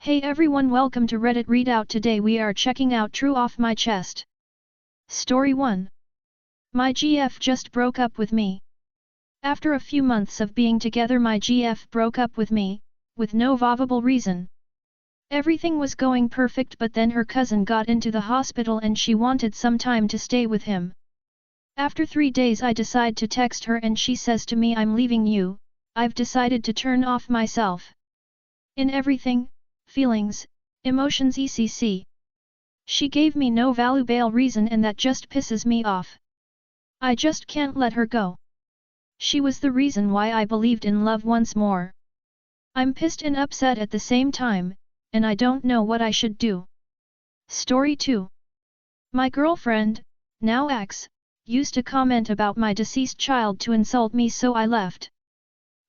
Hey everyone, welcome to Reddit Readout. Today we are checking out True Off My Chest. Story 1. My GF just broke up with me. After a few months of being together, my GF broke up with me, with no viable reason. Everything was going perfect, but then her cousin got into the hospital and she wanted some time to stay with him. After 3 days I decide to text her and she says to me, I'm leaving you, I've decided to turn off myself. In everything, feelings, emotions etc. She gave me no valuable reason and that just pisses me off. I just can't let her go. She was the reason why I believed in love once more. I'm pissed and upset at the same time, and I don't know what I should do. Story 2. My girlfriend, now ex, used to comment about my deceased child to insult me, so I left.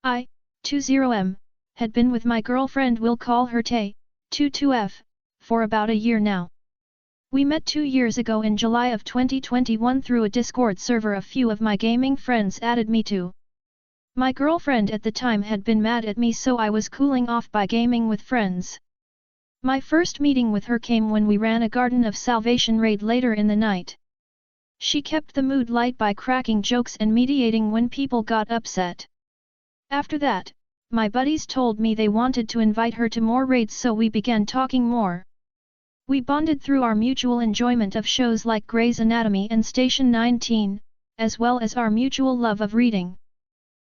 I, 20M, had been with my girlfriend, we'll call her Tay, 22F, for about a year now. We met 2 years ago in July of 2021 through a Discord server a few of my gaming friends added me to. My girlfriend at the time had been mad at me, so I was cooling off by gaming with friends. My first meeting with her came when we ran a Garden of Salvation raid later in the night. She kept the mood light by cracking jokes and mediating when people got upset. After that, my buddies told me they wanted to invite her to more raids, so we began talking more. We bonded through our mutual enjoyment of shows like Grey's Anatomy and Station 19, as well as our mutual love of reading.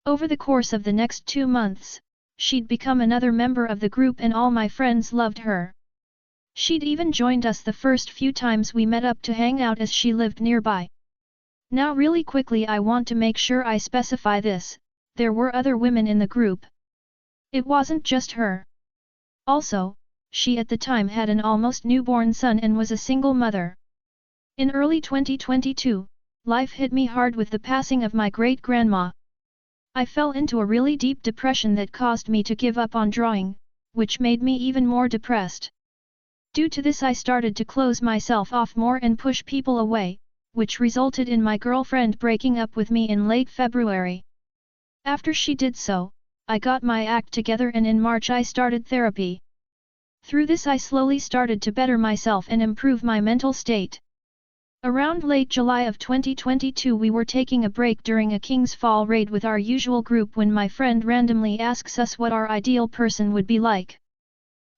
Over the course of the next 2 months, she'd become another member of the group and all my friends loved her. She'd even joined us the first few times we met up to hang out as she lived nearby. Now really quickly, I want to make sure I specify this, there were other women in the group. It wasn't just her. Also, she at the time had an almost newborn son and was a single mother. In early 2022, life hit me hard with the passing of my great-grandma. I fell into a really deep depression that caused me to give up on drawing, which made me even more depressed. Due to this, I started to close myself off more and push people away, which resulted in my girlfriend breaking up with me in late February. After she did so, I got my act together and in March I started therapy. Through this I slowly started to better myself and improve my mental state. Around late July of 2022 we were taking a break during a King's Fall raid with our usual group when my friend randomly asks us what our ideal person would be like.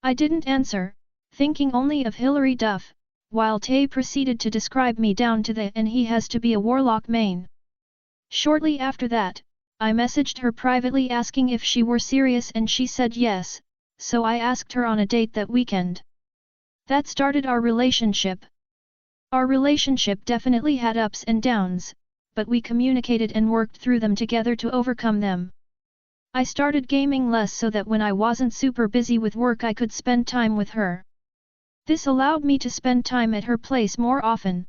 I didn't answer, thinking only of Hilary Duff, while Tay proceeded to describe me down to the and he has to be a warlock main. Shortly after that, I messaged her privately asking if she were serious and she said yes, so I asked her on a date that weekend. That started our relationship. Our relationship definitely had ups and downs, but we communicated and worked through them together to overcome them. I started gaming less so that when I wasn't super busy with work I could spend time with her. This allowed me to spend time at her place more often.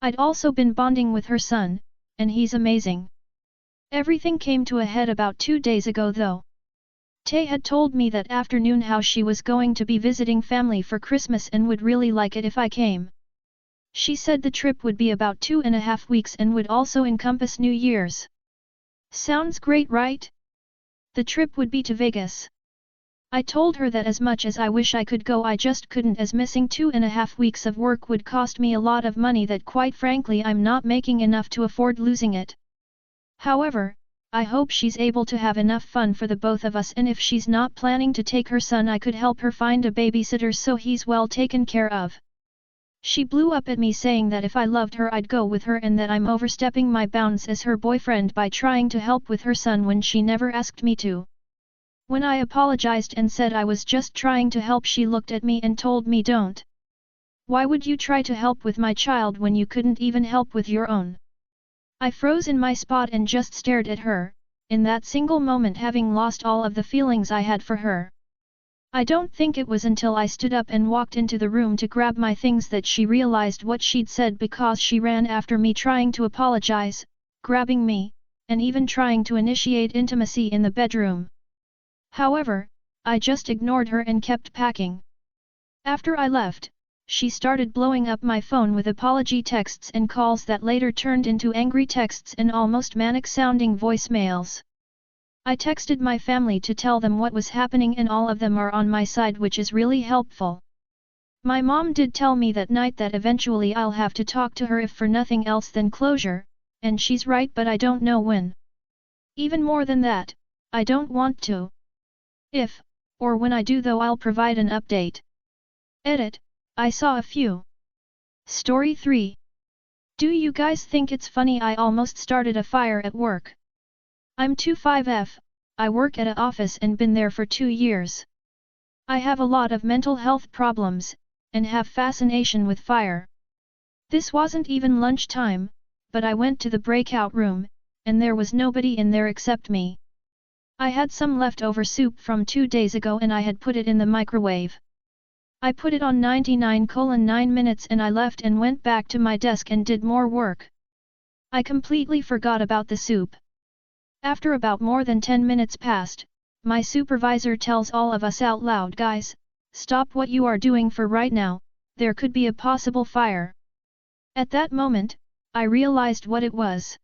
I'd also been bonding with her son, and he's amazing. Everything came to a head about 2 days ago though. Tay had told me that afternoon how she was going to be visiting family for Christmas and would really like it if I came. She said the trip would be about 2.5 weeks and would also encompass New Year's. Sounds great, right? The trip would be to Vegas. I told her that as much as I wish I could go, I just couldn't, as missing 2.5 weeks of work would cost me a lot of money that quite frankly I'm not making enough to afford losing it. However, I hope she's able to have enough fun for the both of us, and if she's not planning to take her son I could help her find a babysitter so he's well taken care of. She blew up at me saying that if I loved her I'd go with her and that I'm overstepping my bounds as her boyfriend by trying to help with her son when she never asked me to. When I apologized and said I was just trying to help, she looked at me and told me, don't. Why would you try to help with my child when you couldn't even help with your own? I froze in my spot and just stared at her, in that single moment having lost all of the feelings I had for her. I don't think it was until I stood up and walked into the room to grab my things that she realized what she'd said, because she ran after me trying to apologize, grabbing me, and even trying to initiate intimacy in the bedroom. However, I just ignored her and kept packing. After I left, she started blowing up my phone with apology texts and calls that later turned into angry texts and almost manic-sounding voicemails. I texted my family to tell them what was happening and all of them are on my side, which is really helpful. My mom did tell me that night that eventually I'll have to talk to her if for nothing else than closure, and she's right, but I don't know when. Even more than that, I don't want to. If, or when I do though, I'll provide an update. Edit, I saw a few. Story 3. Do you guys think it's funny I almost started a fire at work? I'm 25F, I work at a office and been there for 2 years. I have a lot of mental health problems, and have fascination with fire. This wasn't even lunchtime, but I went to the breakout room, and there was nobody in there except me. I had some leftover soup from 2 days ago and I had put it in the microwave. I put it on 99:9 minutes and I left and went back to my desk and did more work. I completely forgot about the soup. After about more than 10 minutes passed, my supervisor tells all of us out loud, guys, stop what you are doing for right now, there could be a possible fire. At that moment, I realized what it was.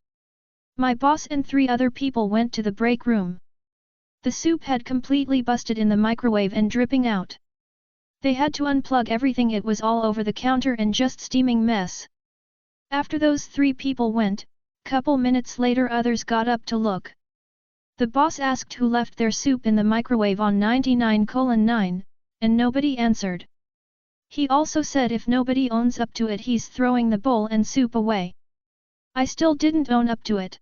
My boss and 3 other people went to the break room. The soup had completely busted in the microwave and dripping out. They had to unplug everything, it was all over the counter and just steaming mess. After those 3 people went, couple minutes later others got up to look. The boss asked who left their soup in the microwave on 99:9, and nobody answered. He also said if nobody owns up to it he's throwing the bowl and soup away. I still didn't own up to it.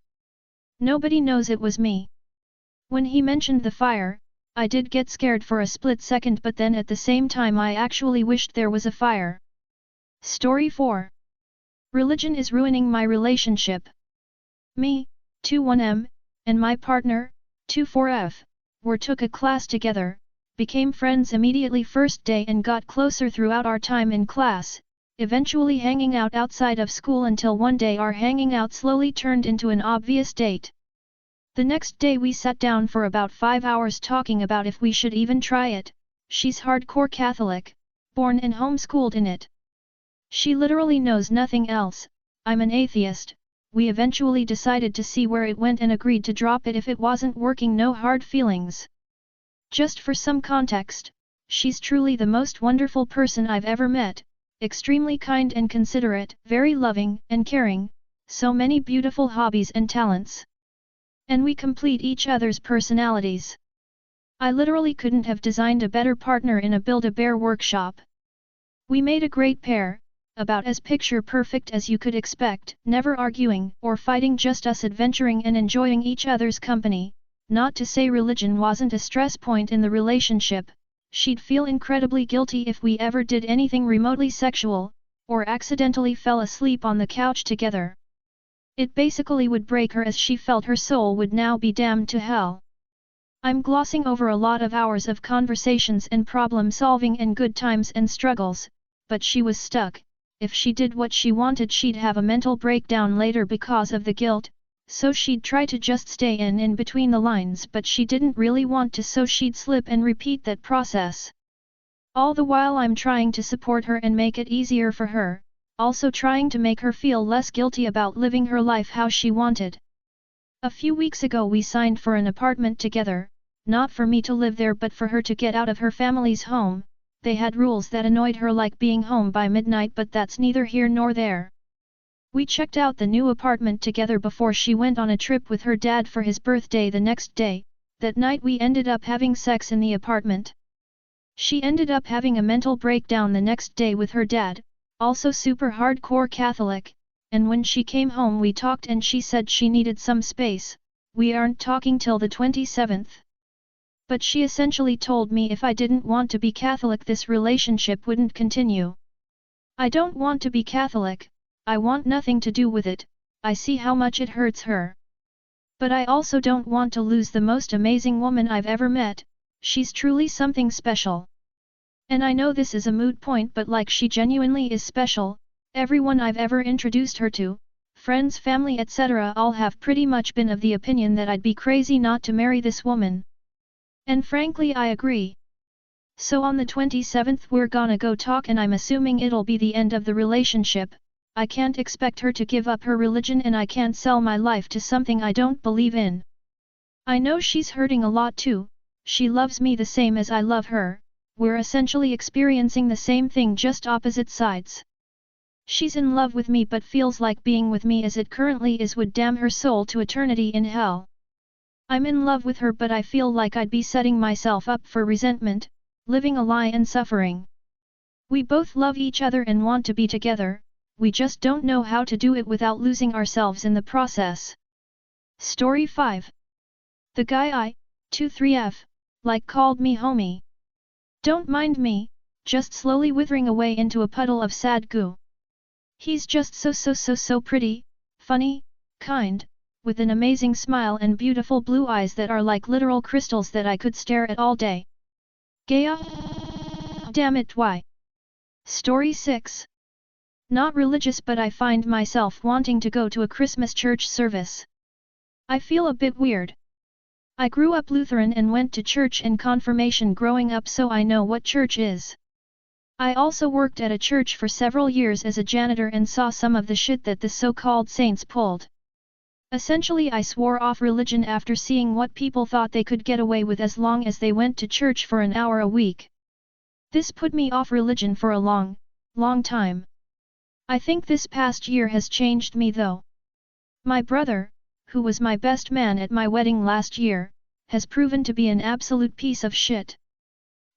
Nobody knows it was me. When he mentioned the fire, I did get scared for a split second, but then at the same time I actually wished there was a fire. Story 4. Religion is ruining my relationship. Me, 21M, and my partner, 24F, took a class together, became friends immediately first day and got closer throughout our time in class, eventually hanging out outside of school until one day our hanging out slowly turned into an obvious date. The next day we sat down for about 5 hours talking about if we should even try it. She's hardcore Catholic, born and homeschooled in it. She literally knows nothing else. I'm an atheist. We eventually decided to see where it went and agreed to drop it if it wasn't working. No hard feelings. Just for some context, she's truly the most wonderful person I've ever met, extremely kind and considerate, very loving and caring, so many beautiful hobbies and talents. And we complete each other's personalities. I literally couldn't have designed a better partner in a Build-A-Bear workshop. We made a great pair, about as picture perfect as you could expect, never arguing or fighting, just us adventuring and enjoying each other's company. Not to say religion wasn't a stress point in the relationship. She'd feel incredibly guilty if we ever did anything remotely sexual, or accidentally fell asleep on the couch together. It basically would break her as she felt her soul would now be damned to hell. I'm glossing over a lot of hours of conversations and problem solving and good times and struggles, but she was stuck. If she did what she wanted she'd have a mental breakdown later because of the guilt, so she'd try to just stay in between the lines, but she didn't really want to, so she'd slip and repeat that process. All the while I'm trying to support her and make it easier for her, also trying to make her feel less guilty about living her life how she wanted. A few weeks ago we signed for an apartment together, not for me to live there but for her to get out of her family's home. They had rules that annoyed her, like being home by midnight, but that's neither here nor there. We checked out the new apartment together before she went on a trip with her dad for his birthday the next day. That night we ended up having sex in the apartment. She ended up having a mental breakdown the next day with her dad, also super hardcore Catholic, and when she came home we talked and she said she needed some space. We aren't talking till the 27th. But she essentially told me if I didn't want to be Catholic this relationship wouldn't continue. I don't want to be Catholic, I want nothing to do with it, I see how much it hurts her. But I also don't want to lose the most amazing woman I've ever met, she's truly something special. And I know this is a moot point, but like, she genuinely is special. Everyone I've ever introduced her to, friends, family, etc., all have pretty much been of the opinion that I'd be crazy not to marry this woman. And frankly I agree. So on the 27th we're gonna go talk, and I'm assuming it'll be the end of the relationship. I can't expect her to give up her religion and I can't sell my life to something I don't believe in. I know she's hurting a lot too, she loves me the same as I love her, we're essentially experiencing the same thing just opposite sides. She's in love with me but feels like being with me as it currently is would damn her soul to eternity in hell. I'm in love with her but I feel like I'd be setting myself up for resentment, living a lie and suffering. We both love each other and want to be together, we just don't know how to do it without losing ourselves in the process. Story 5. The guy I, 23F, like called me homie. Don't mind me, just slowly withering away into a puddle of sad goo. He's just so pretty, funny, kind, with an amazing smile and beautiful blue eyes that are like literal crystals that I could stare at all day. Gaya? Damn it, why? Story 6. Not religious but I find myself wanting to go to a Christmas church service. I feel a bit weird. I grew up Lutheran and went to church and confirmation growing up so I know what church is. I also worked at a church for several years as a janitor and saw some of the shit that the so-called saints pulled. Essentially I swore off religion after seeing what people thought they could get away with as long as they went to church for an hour a week. This put me off religion for a long time. I think this past year has changed me though. My brother, who was my best man at my wedding last year, has proven to be an absolute piece of shit.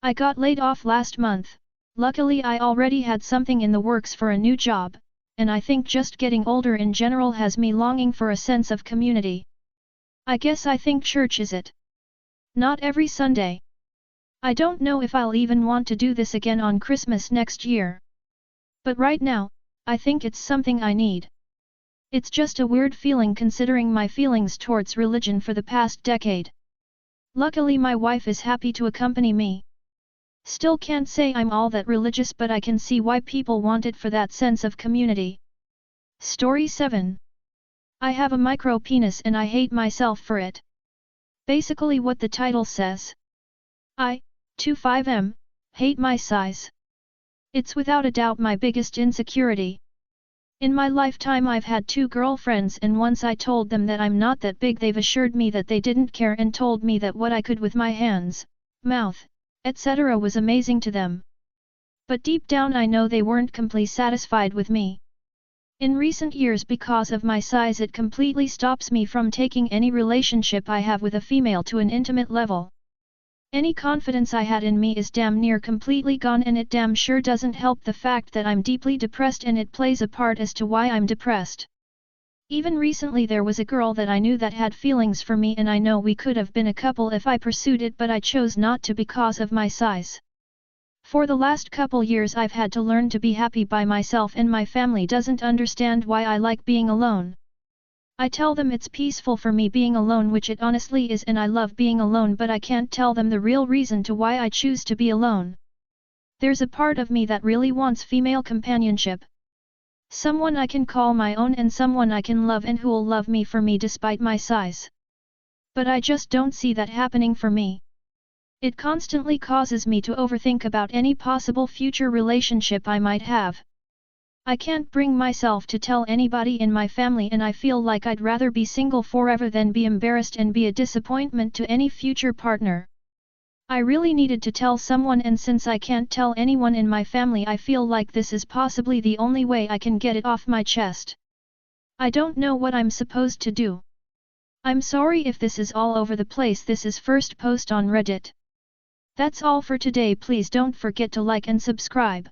I got laid off last month. Luckily I already had something in the works for a new job, and I think just getting older in general has me longing for a sense of community. I guess I think church is it. Not every Sunday. I don't know if I'll even want to do this again on Christmas next year. But right now, I think it's something I need. It's just a weird feeling considering my feelings towards religion for the past decade. Luckily my wife is happy to accompany me. Still can't say I'm all that religious but I can see why people want it for that sense of community. Story 7. I have a micro penis and I hate myself for it. Basically what the title says. I, 25M, hate my size. It's without a doubt my biggest insecurity. In my lifetime I've had 2 girlfriends and once I told them that I'm not that big they've assured me that they didn't care and told me that what I could with my hands, mouth, etc. was amazing to them. But deep down I know they weren't completely satisfied with me. In recent years because of my size it completely stops me from taking any relationship I have with a female to an intimate level. Any confidence I had in me is damn near completely gone and it damn sure doesn't help the fact that I'm deeply depressed and it plays a part as to why I'm depressed. Even recently there was a girl that I knew that had feelings for me and I know we could have been a couple if I pursued it but I chose not to because of my size. For the last couple years I've had to learn to be happy by myself and my family doesn't understand why I like being alone. I tell them it's peaceful for me being alone which it honestly is and I love being alone but I can't tell them the real reason to why I choose to be alone. There's a part of me that really wants female companionship. Someone I can call my own and someone I can love and who'll love me for me despite my size. But I just don't see that happening for me. It constantly causes me to overthink about any possible future relationship I might have. I can't bring myself to tell anybody in my family and I feel like I'd rather be single forever than be embarrassed and be a disappointment to any future partner. I really needed to tell someone and since I can't tell anyone in my family I feel like this is possibly the only way I can get it off my chest. I don't know what I'm supposed to do. I'm sorry if this is all over the place. This is first post on Reddit. That's all for today. Please don't forget to like and subscribe.